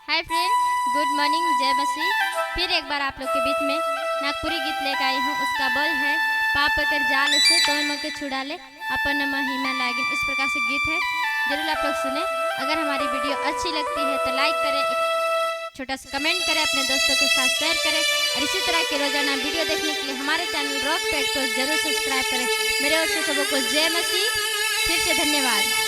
Hi friend, good morning, जय मसीह। फिर एक बार आप लोग के बीच में नागपुरी गीत लेकर आई हूँ। उसका बोल है, पाप कर जाल से तो मके छुड़ा ले अपन महिमा लागिन। इस प्रकार से गीत है, जरूर आप लोग सुने। अगर हमारी वीडियो अच्छी लगती है तो लाइक करें, एक छोटा सा कमेंट करें, अपने दोस्तों के साथ शेयर करें और इसी तरह के रोजाना वीडियो देखने के लिए हमारे चैनल रॉक पैड को जरूर सब्सक्राइब करें। मेरे ओर से सबको जय मसीह। फिर से धन्यवाद।